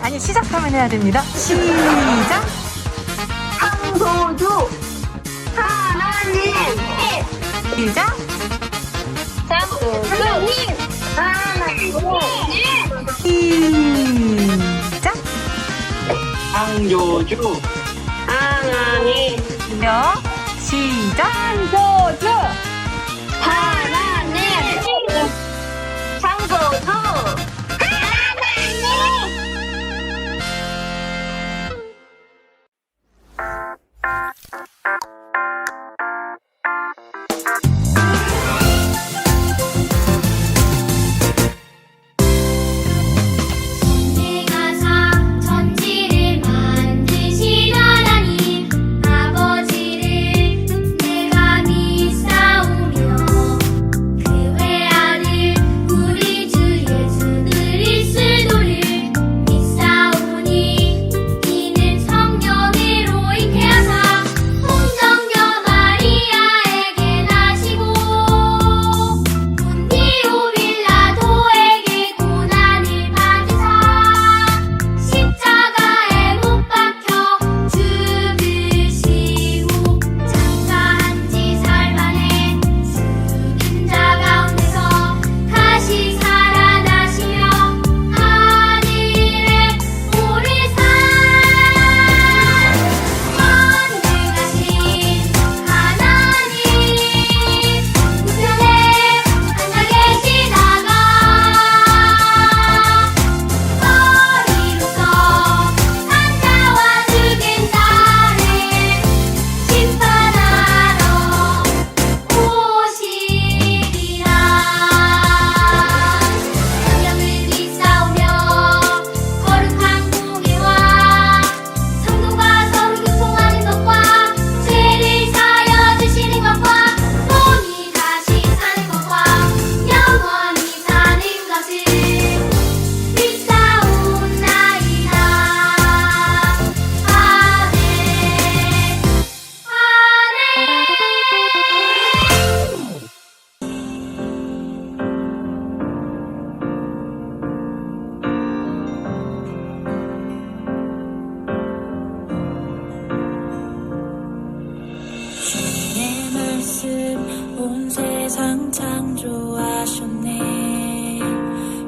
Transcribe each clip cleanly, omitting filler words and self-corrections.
아니 시작하면 해야 됩니다. 시작. 창조주 하나님. 시작. 창조주 하나님. 시작. 창조주 하나님. 시작. 창조주 하나님. 창조주 하나님. 천지를 만드신 하나님 아버지를 내가 믿사오며 그 외아들 우리 주 예수 그리스도를 믿사오니 이는 성령으로 잉태하사 홍정녀 마리아에게 나시고 본디오 빌라도에게 고난을 받으사 십자가에 못 박혀 죽으시고 장사한 지 사흘 만에 죽은 자 가운데서 다시 살아나시며 하늘에 오르사 전능하신 하나님 우편에 앉아 계시다가 머리로서 산자와 죽은 자를 심판하러 오시리라. 성령을 믿사오며 거룩한 공예와 성도가 서로 교통하는 것과 죄를 사하여 주시는 것과 몸이 다시 사는 것과 영원히 사는 것을 믿사옵나이다. 아멘. 주의 말씀 온 세상 창조하셨네.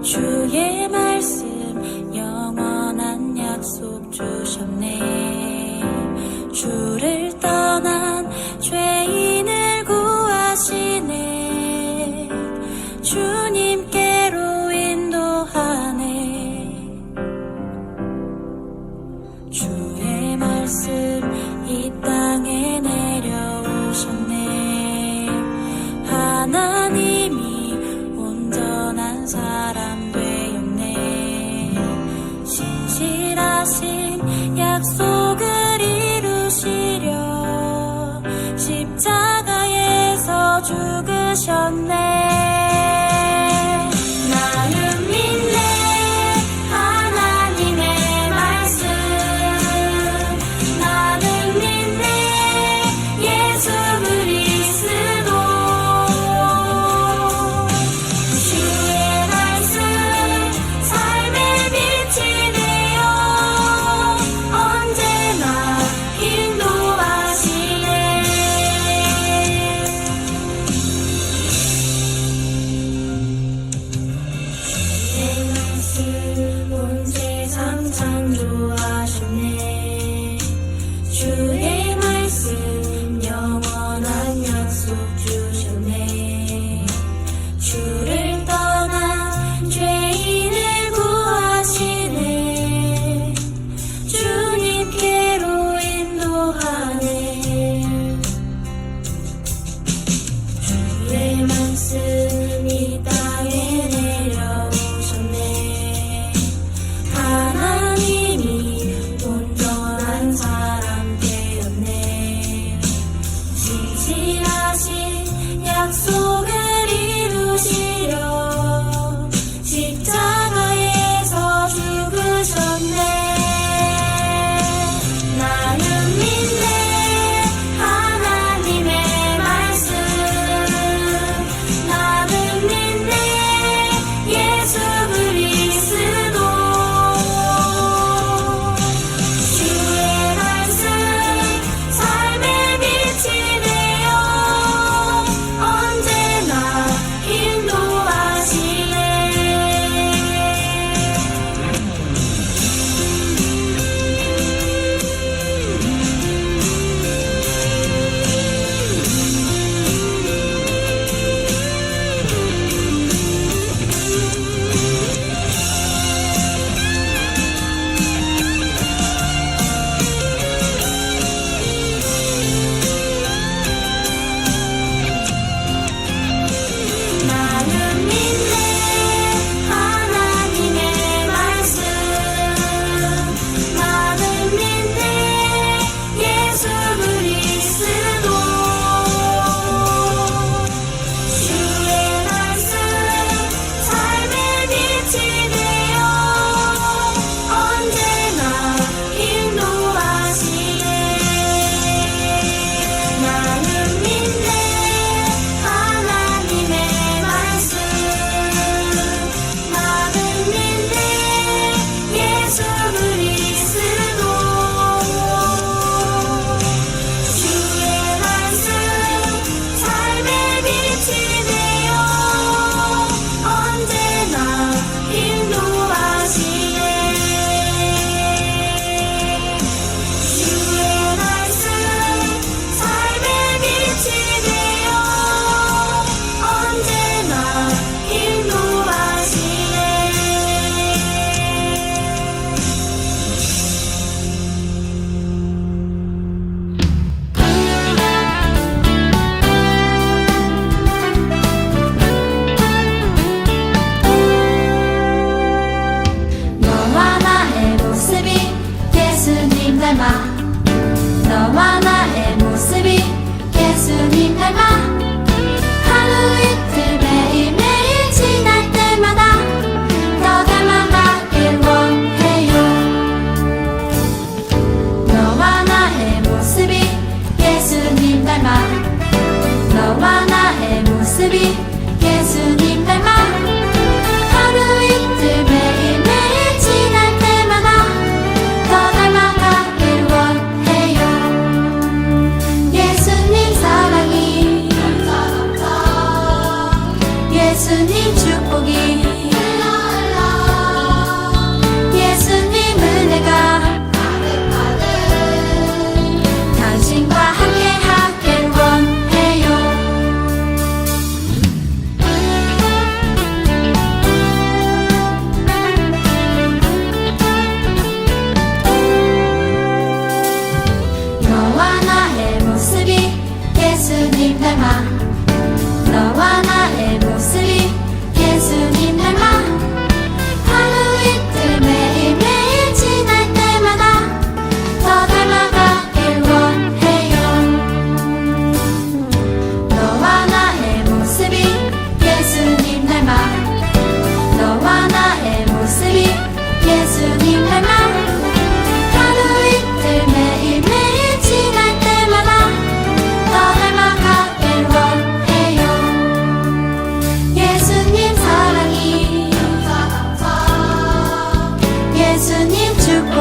주의 말씀 영원한 약속 주셨네. 주를 떠난 죄인을 구하시네. 주님께로 인도하네. 주의 말씀 이 땅에 내려오셨네. 하나님이 온전한 사람 되었네. 신실하신 약속을 이루시려 십자가에서 죽으셨네. 나는 믿네 하나님의 말씀. 나는 믿네 예수 그리스도. 주의 말씀 삶의 빛이 되어 언제나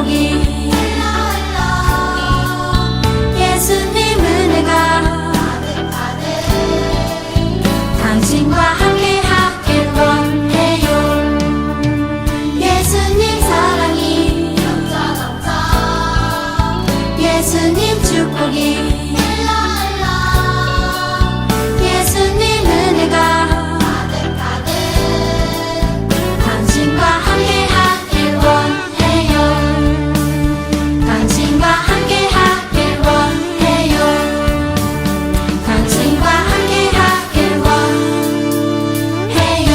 축복이 예수님 은혜가 당신과 함께 하길 원해요. 예수님 사랑이 예수님 축복이 예수님 은혜가 당신과 함께 하길 원해요. 당신과 함께 하길 원해요. 당신과 함께 하길 원해요.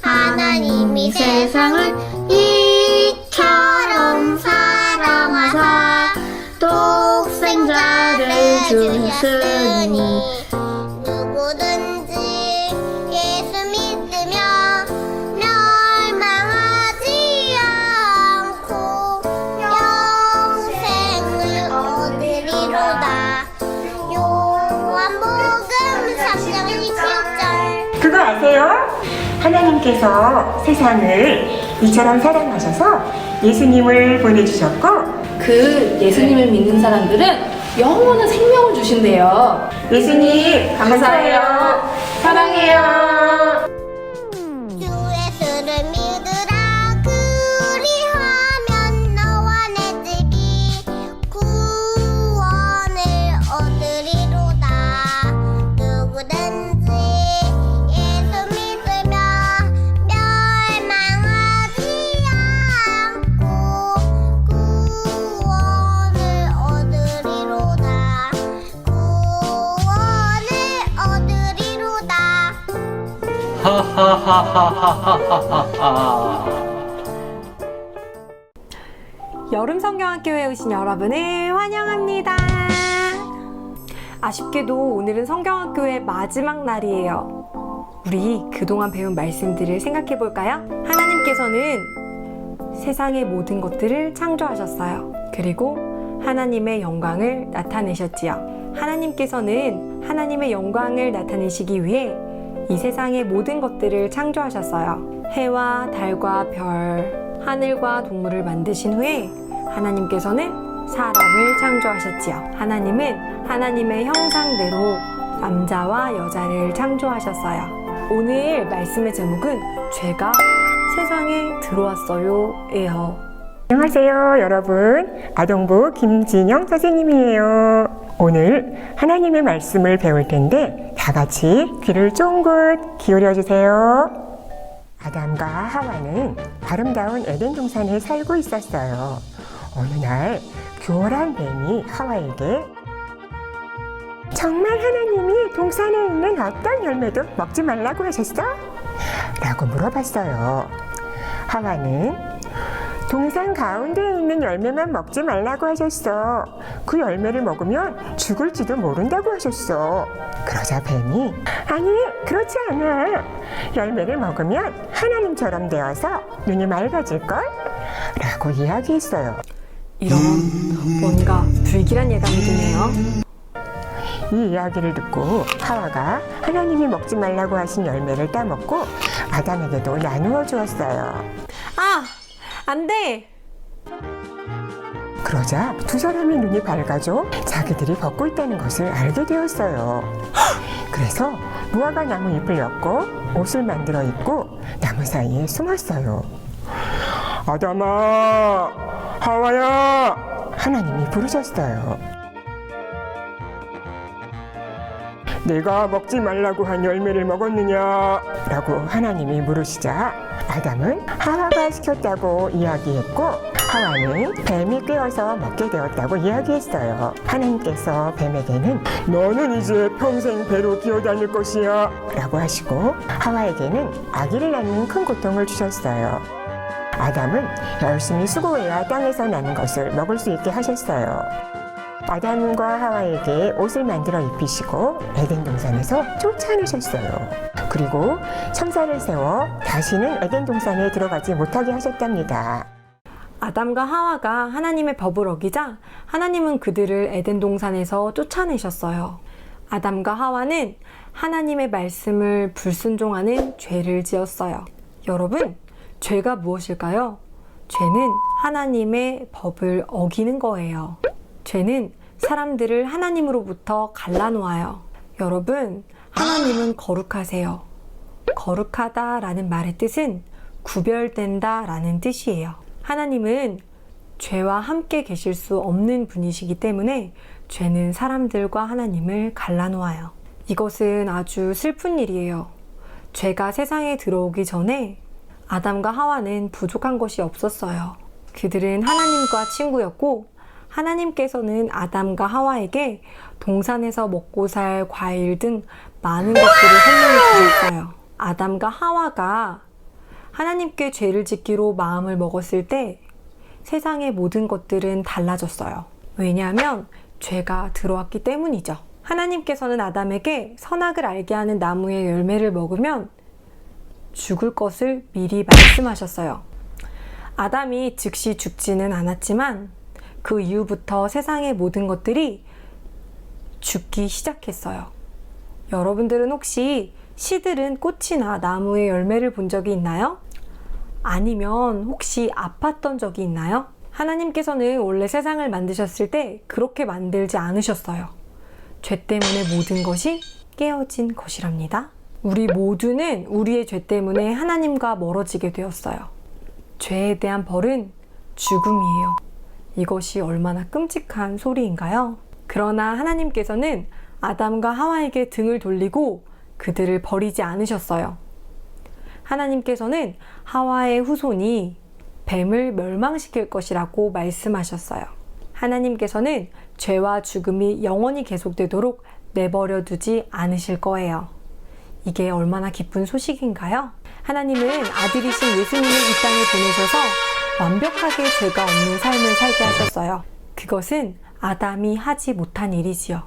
하나님이 세상을 이처럼 사랑하사 독생자를 주셨으니 누구든지 예수 믿으며 멸망하지 않고 영생을 얻으리로다. 요한복음 3장 20절. 그거 아세요? 하나님께서 세상을 이처럼 사랑하셔서 예수님을 보내주셨고 그 예수님을 믿는 사람들은 영원한 생명을 주신대요. 예수님 감사해요. 사랑해요. 주 예수를 믿으라. 그리하면 너와 내 집이 구원을 얻으리로다. 누구든지 예수 믿으며 멸망하지 않고 구원을 얻으리로다. 구원을 얻으리로다. 여름 성경학교에 오신 여러분을 환영합니다. 아쉽게도 오늘은 성경학교의 마지막 날이에요. 우리 그동안 배운 말씀들을 생각해 볼까요? 하나님께서는 세상의 모든 것들을 창조하셨어요. 그리고 하나님의 영광을 나타내셨지요. 하나님께서는 하나님의 영광을 나타내시기 위해 이 세상의 모든 것들을 창조하셨어요. 해와 달과 별, 하늘과 동물을 만드신 후에 하나님께서는 사람을 창조하셨지요. 하나님은 하나님의 형상대로 남자와 여자를 창조하셨어요. 오늘 말씀의 제목은 죄가 세상에 들어왔어요 예요. 안녕하세요 여러분. 아동부 김진영 선생님이에요. 오늘 하나님의 말씀을 배울 텐데 다 같이 귀를 쫑긋 기울여 주세요. 아담과 하와는 아름다운 에덴 동산에 살고 있었어요. 어느 날 교활한 뱀이 하와에게 정말 하나님이 동산에 있는 어떤 열매도 먹지 말라고 하셨어? 라고 물어봤어요. 하와는 동산 가운데 있는 열매만 먹지 말라고 하셨어. 그 열매를 먹으면 죽을지도 모른다고 하셨어. 그러자 뱀이 아니 그렇지 않아. 열매를 먹으면 하나님처럼 되어서 눈이 맑아질걸? 라고 이야기했어요. 이런 뭔가 불길한 예감이 드네요. 이 이야기를 듣고 하와가 하나님이 먹지 말라고 하신 열매를 따먹고 아담에게도 나누어 주었어요. 아! 안 돼! 그러자 두 사람의 눈이 밝아져 자기들이 벗고 있다는 것을 알게 되었어요. 그래서 무화과 나무 잎을 엮고 옷을 만들어 입고 나무 사이에 숨었어요. 아담아, 하와야! 하나님이 부르셨어요. 내가 먹지 말라고 한 열매를 먹었느냐? 라고 하나님이 물으시자 아담은 하와가 시켰다고 이야기했고 하와는 뱀이 꿰어서 먹게 되었다고 이야기했어요. 하나님께서 뱀에게는 너는 이제 평생 배로 기어다닐 것이야 라고 하시고 하와에게는 아기를 낳는 큰 고통을 주셨어요. 아담은 열심히 수고해야 땅에서 나는 것을 먹을 수 있게 하셨어요. 아담과 하와에게 옷을 만들어 입히시고 에덴 동산에서 쫓아내셨어요. 그리고 그리고 성사를 세워 다시는 에덴 동산에 들어가지 못하게 하셨답니다. 아담과 하와가 하나님의 법을 어기자 하나님은 그들을 에덴 동산에서 쫓아내셨어요. 아담과 하와는 하나님의 말씀을 불순종하는 죄를 지었어요. 여러분, 죄가 무엇일까요? 죄는 하나님의 법을 어기는 거예요. 죄는 사람들을 하나님으로부터 갈라놓아요. 여러분, 하나님은 거룩하세요. 거룩하다라는 말의 뜻은 구별된다라는 뜻이에요. 하나님은 죄와 함께 계실 수 없는 분이시기 때문에 죄는 사람들과 하나님을 갈라놓아요. 이것은 아주 슬픈 일이에요. 죄가 세상에 들어오기 전에 아담과 하와는 부족한 것이 없었어요. 그들은 하나님과 친구였고 하나님께서는 아담과 하와에게 동산에서 먹고 살 과일 등 많은 것들을 설명해 주셨어요. 아담과 하와가 하나님께 죄를 짓기로 마음을 먹었을 때 세상의 모든 것들은 달라졌어요. 왜냐하면 죄가 들어왔기 때문이죠. 하나님께서는 아담에게 선악을 알게 하는 나무의 열매를 먹으면 죽을 것을 미리 말씀하셨어요. 아담이 즉시 죽지는 않았지만 그 이후부터 세상의 모든 것들이 죽기 시작했어요. 여러분들은 혹시 시들은 꽃이나 나무의 열매를 본 적이 있나요? 아니면 혹시 아팠던 적이 있나요? 하나님께서는 원래 세상을 만드셨을 때 그렇게 만들지 않으셨어요. 죄 때문에 모든 것이 깨어진 것이랍니다. 우리 모두는 우리의 죄 때문에 하나님과 멀어지게 되었어요. 죄에 대한 벌은 죽음이에요. 이것이 얼마나 끔찍한 소리인가요? 그러나 하나님께서는 아담과 하와에게 등을 돌리고 그들을 버리지 않으셨어요. 하나님께서는 하와의 후손이 뱀을 멸망시킬 것이라고 말씀하셨어요. 하나님께서는 죄와 죽음이 영원히 계속되도록 내버려 두지 않으실 거예요. 이게 얼마나 기쁜 소식인가요? 하나님은 아들이신 예수님을 이 땅에 보내셔서 완벽하게 죄가 없는 삶을 살게 하셨어요. 그것은 아담이 하지 못한 일이지요.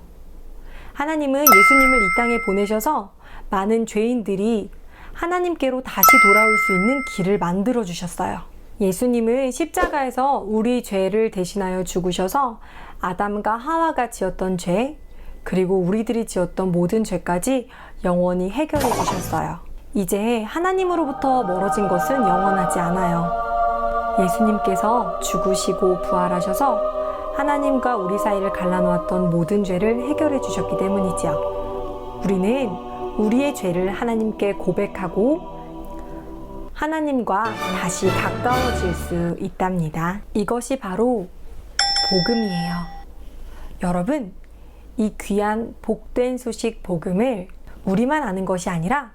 하나님은 예수님을 이 땅에 보내셔서 많은 죄인들이 하나님께로 다시 돌아올 수 있는 길을 만들어 주셨어요. 예수님은 십자가에서 우리 죄를 대신하여 죽으셔서 아담과 하와가 지었던 죄, 그리고 우리들이 지었던 모든 죄까지 영원히 해결해 주셨어요. 이제 하나님으로부터 멀어진 것은 영원하지 않아요. 예수님께서 죽으시고 부활하셔서 하나님과 우리 사이를 갈라놓았던 모든 죄를 해결해 주셨기 때문이지요. 우리는 우리의 죄를 하나님께 고백하고 하나님과 다시 가까워질 수 있답니다. 이것이 바로 복음이에요. 여러분, 이 귀한 복된 소식 복음을 우리만 아는 것이 아니라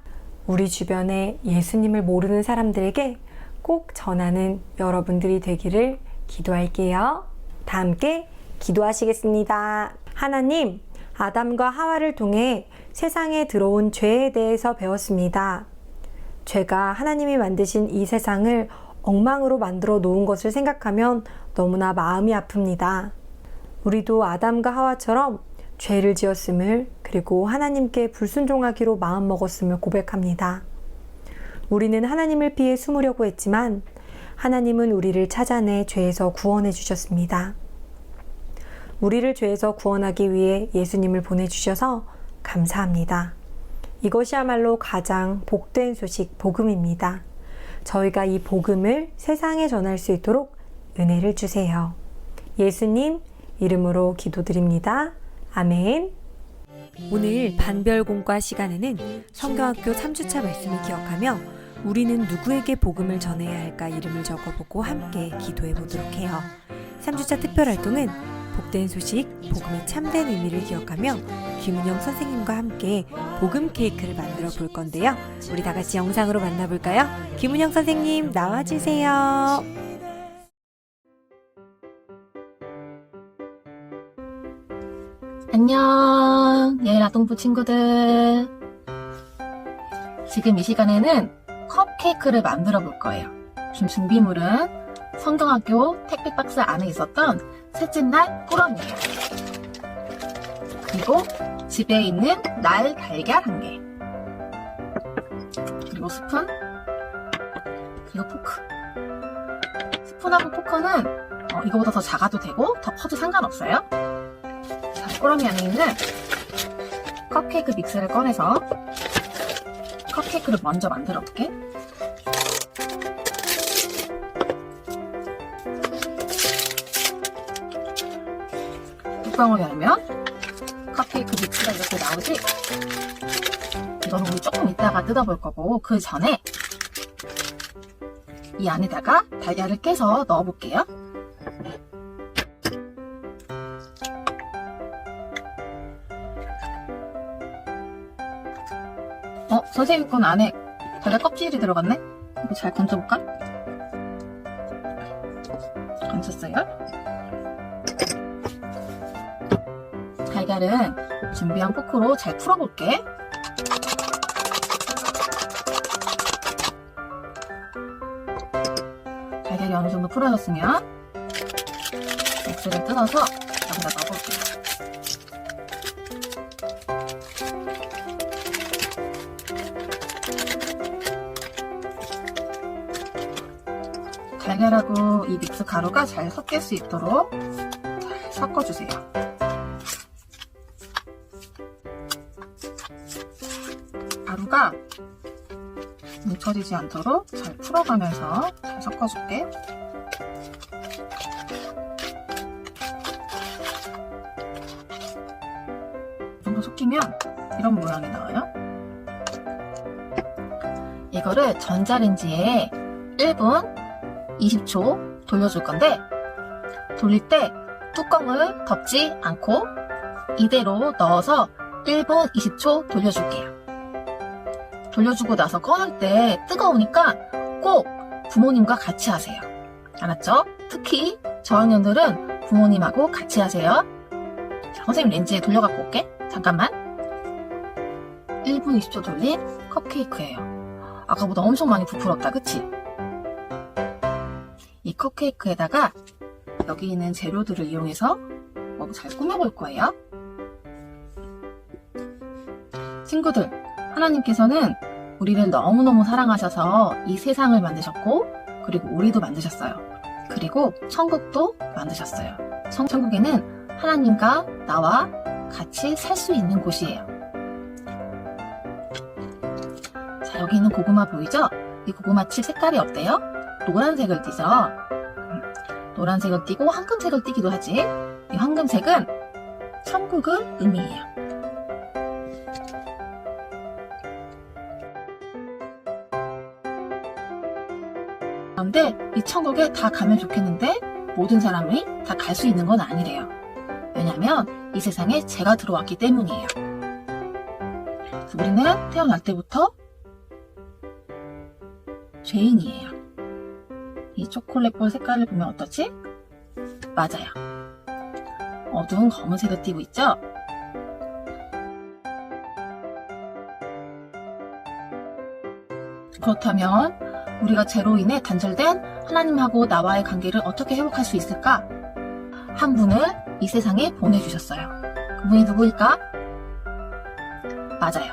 우리 주변에 예수님을 모르는 사람들에게 꼭 전하는 여러분들이 되기를 기도할게요. 다 함께 기도하시겠습니다. 하나님, 아담과 하와를 통해 세상에 들어온 죄에 대해서 배웠습니다. 죄가 하나님이 만드신 이 세상을 엉망으로 만들어 놓은 것을 생각하면 너무나 마음이 아픕니다. 우리도 아담과 하와처럼 죄를 지었음을, 그리고 하나님께 불순종하기로 마음먹었음을 고백합니다. 우리는 하나님을 피해 숨으려고 했지만 하나님은 우리를 찾아내 죄에서 구원해 주셨습니다. 우리를 죄에서 구원하기 위해 예수님을 보내주셔서 감사합니다. 이것이야말로 가장 복된 소식 복음입니다. 저희가 이 복음을 세상에 전할 수 있도록 은혜를 주세요. 예수님 이름으로 기도드립니다. 아멘. 오늘 반별공과 시간에는 성경학교 3주차 말씀을 기억하며 우리는 누구에게 복음을 전해야 할까 이름을 적어보고 함께 기도해 보도록 해요. 3주차 특별활동은 복된 소식, 복음의 참된 의미를 기억하며 김은영 선생님과 함께 복음 케이크를 만들어 볼 건데요. 우리 다 같이 영상으로 만나볼까요? 김은영 선생님 나와주세요. 안녕, 예일 아동부 친구들. 지금 이 시간에는 컵케이크를 만들어 볼 거예요. 지금 준비물은 성경학교 택배 박스 안에 있었던 셋째 날 꾸러미예요. 그리고 집에 있는 날 달걀 1개. 그리고 스푼, 그리고 포크. 스푼하고 포크는 이거보다 더 작아도 되고 더 커도 상관없어요. 자, 꾸러미 안에 있는 컵케이크 믹스를 꺼내서 컵케이크를 먼저 만들어 볼게. 뚜껑을 열면 컵케이크 믹스가 이렇게 나오지? 이거는 우리 조금 이따가 뜯어볼 거고, 그 전에 이 안에다가 달걀을 깨서 넣어볼게요. 선생님 건 안에 달걀 껍질이 들어갔네? 이거 잘 건져볼까? 건졌어요? 달걀은 준비한 포크로 잘 풀어볼게. 달걀이 어느 정도 풀어졌으면 믹스를 뜯어서 여기다 넣어볼게요. 달걀하고 이 믹스 가루가 잘 섞일 수 있도록 잘 섞어주세요. 가루가 뭉쳐지지 않도록 잘 풀어가면서 잘 섞어줄게. 이 정도 섞이면 이런 모양이 나와요. 이거를 전자레인지에 1분 20초 돌려줄 건데, 돌릴 때 뚜껑을 덮지 않고 이대로 넣어서 1분 20초 돌려줄게요. 돌려주고 나서 꺼낼 때 뜨거우니까 꼭 부모님과 같이 하세요. 알았죠? 특히 저학년들은 부모님하고 같이 하세요. 자, 선생님 렌즈에 돌려갖고 올게. 잠깐만. 1분 20초 돌린 컵케이크예요. 아까보다 엄청 많이 부풀었다, 그치? 이 컵케이크에다가 여기 있는 재료들을 이용해서 잘 꾸며볼 거예요. 친구들, 하나님께서는 우리를 너무너무 사랑하셔서 이 세상을 만드셨고, 그리고 우리도 만드셨어요. 그리고 천국도 만드셨어요. 천국에는 하나님과 나와 같이 살 수 있는 곳이에요. 자, 여기 있는 고구마 보이죠? 이 고구마칩 색깔이 어때요? 노란색을 띠죠? 노란색을 띠고 황금색을 띠기도 하지. 이 황금색은 천국을 의미해요. 그런데 이 천국에 다 가면 좋겠는데 모든 사람이 다 갈 수 있는 건 아니래요. 왜냐면 이 세상에 죄가 들어왔기 때문이에요. 그래서 우리는 태어날 때부터 죄인이에요. 이 초콜릿볼 색깔을 보면 어떻지? 맞아요. 어두운 검은색을 띠고 있죠? 그렇다면 우리가 죄로 인해 단절된 하나님하고 나와의 관계를 어떻게 회복할 수 있을까? 한 분을 이 세상에 보내주셨어요. 그분이 누구일까? 맞아요.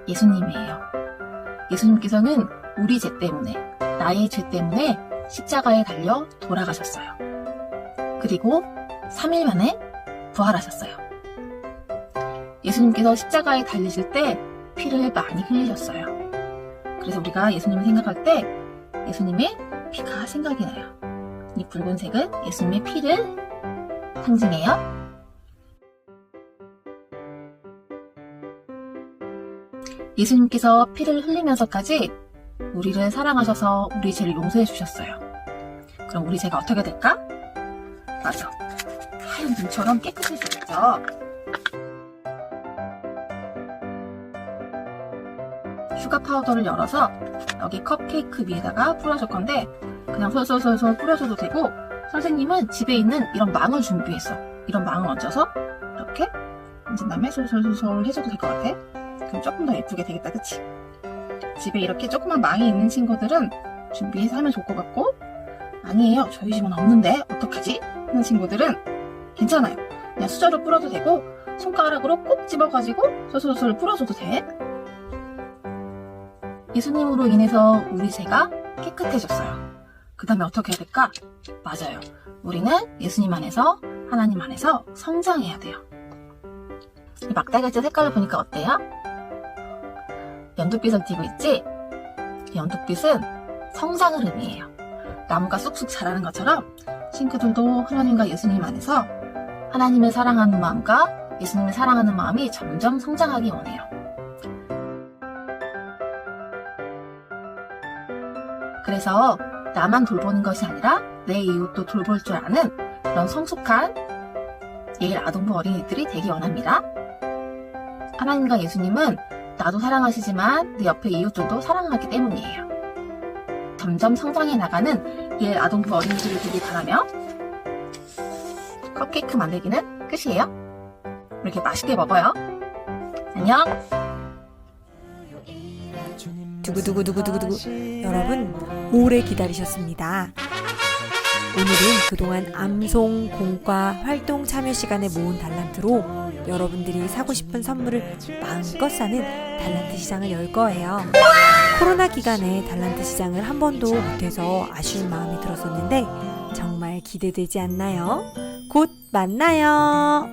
예수님이에요. 예수님께서는 우리 죄 때문에, 나의 죄 때문에 십자가에 달려 돌아가셨어요. 그리고 3일 만에 부활하셨어요. 예수님께서 십자가에 달리실 때 피를 많이 흘리셨어요. 그래서 우리가 예수님을 생각할 때 예수님의 피가 생각이 나요. 이 붉은색은 예수님의 피를 상징해요. 예수님께서 피를 흘리면서까지 우리를 사랑하셔서 우리 죄를 용서해 주셨어요. 그럼 우리 죄가 어떻게 될까? 맞아. 하얀 눈처럼 깨끗해지겠죠. 슈가 파우더를 열어서 여기 컵케이크 위에다가 뿌려줄 건데 그냥 솔솔솔솔 뿌려줘도 되고, 선생님은 집에 있는 이런 망을 준비했어. 이런 망을 얹어서 이렇게 얹은 다음에 솔솔솔솔 해줘도 될 것 같아. 그럼 조금 더 예쁘게 되겠다, 그치? 집에 이렇게 조그만 망이 있는 친구들은 준비해서 하면 좋을 것 같고, 아니에요, 저희 집은 없는데 어떡하지? 하는 친구들은 괜찮아요. 그냥 수저로 뿌려도 되고 손가락으로 꼭 집어가지고 솔솔솔 뿌려줘도 돼. 예수님으로 인해서 우리 죄가 깨끗해졌어요. 그 다음에 어떻게 해야 될까? 맞아요. 우리는 예수님 안에서, 하나님 안에서 성장해야 돼요. 이 막달걀째 색깔을 보니까 어때요? 연두빛을 띠고 있지? 이 연두빛은 성장을 의미해요. 나무가 쑥쑥 자라는 것처럼 친구들도 하나님과 예수님 안에서 하나님을 사랑하는 마음과 예수님을 사랑하는 마음이 점점 성장하기 원해요. 그래서 나만 돌보는 것이 아니라 내 이웃도 돌볼 줄 아는 그런 성숙한 예일 아동부 어린이들이 되기 원합니다. 하나님과 예수님은 나도 사랑하시지만 내 옆에 이웃들도 사랑하기 때문이에요. 점점 성장해 나가는 예일 아동부 어린이들이 되길 바라며 컵케이크 만들기는 끝이에요. 이렇게 맛있게 먹어요. 안녕. 두구두구두구두구두구. 여러분, 오래 기다리셨습니다. 오늘은 그동안 암송, 공과 활동 참여 시간에 모은 달란트로 여러분들이 사고 싶은 선물을 마음껏 사는 달란트 시장을 열 거예요. 코로나 기간에 달란트 시장을 한 번도 못해서 아쉬운 마음이 들었었는데 정말 기대되지 않나요? 곧 만나요.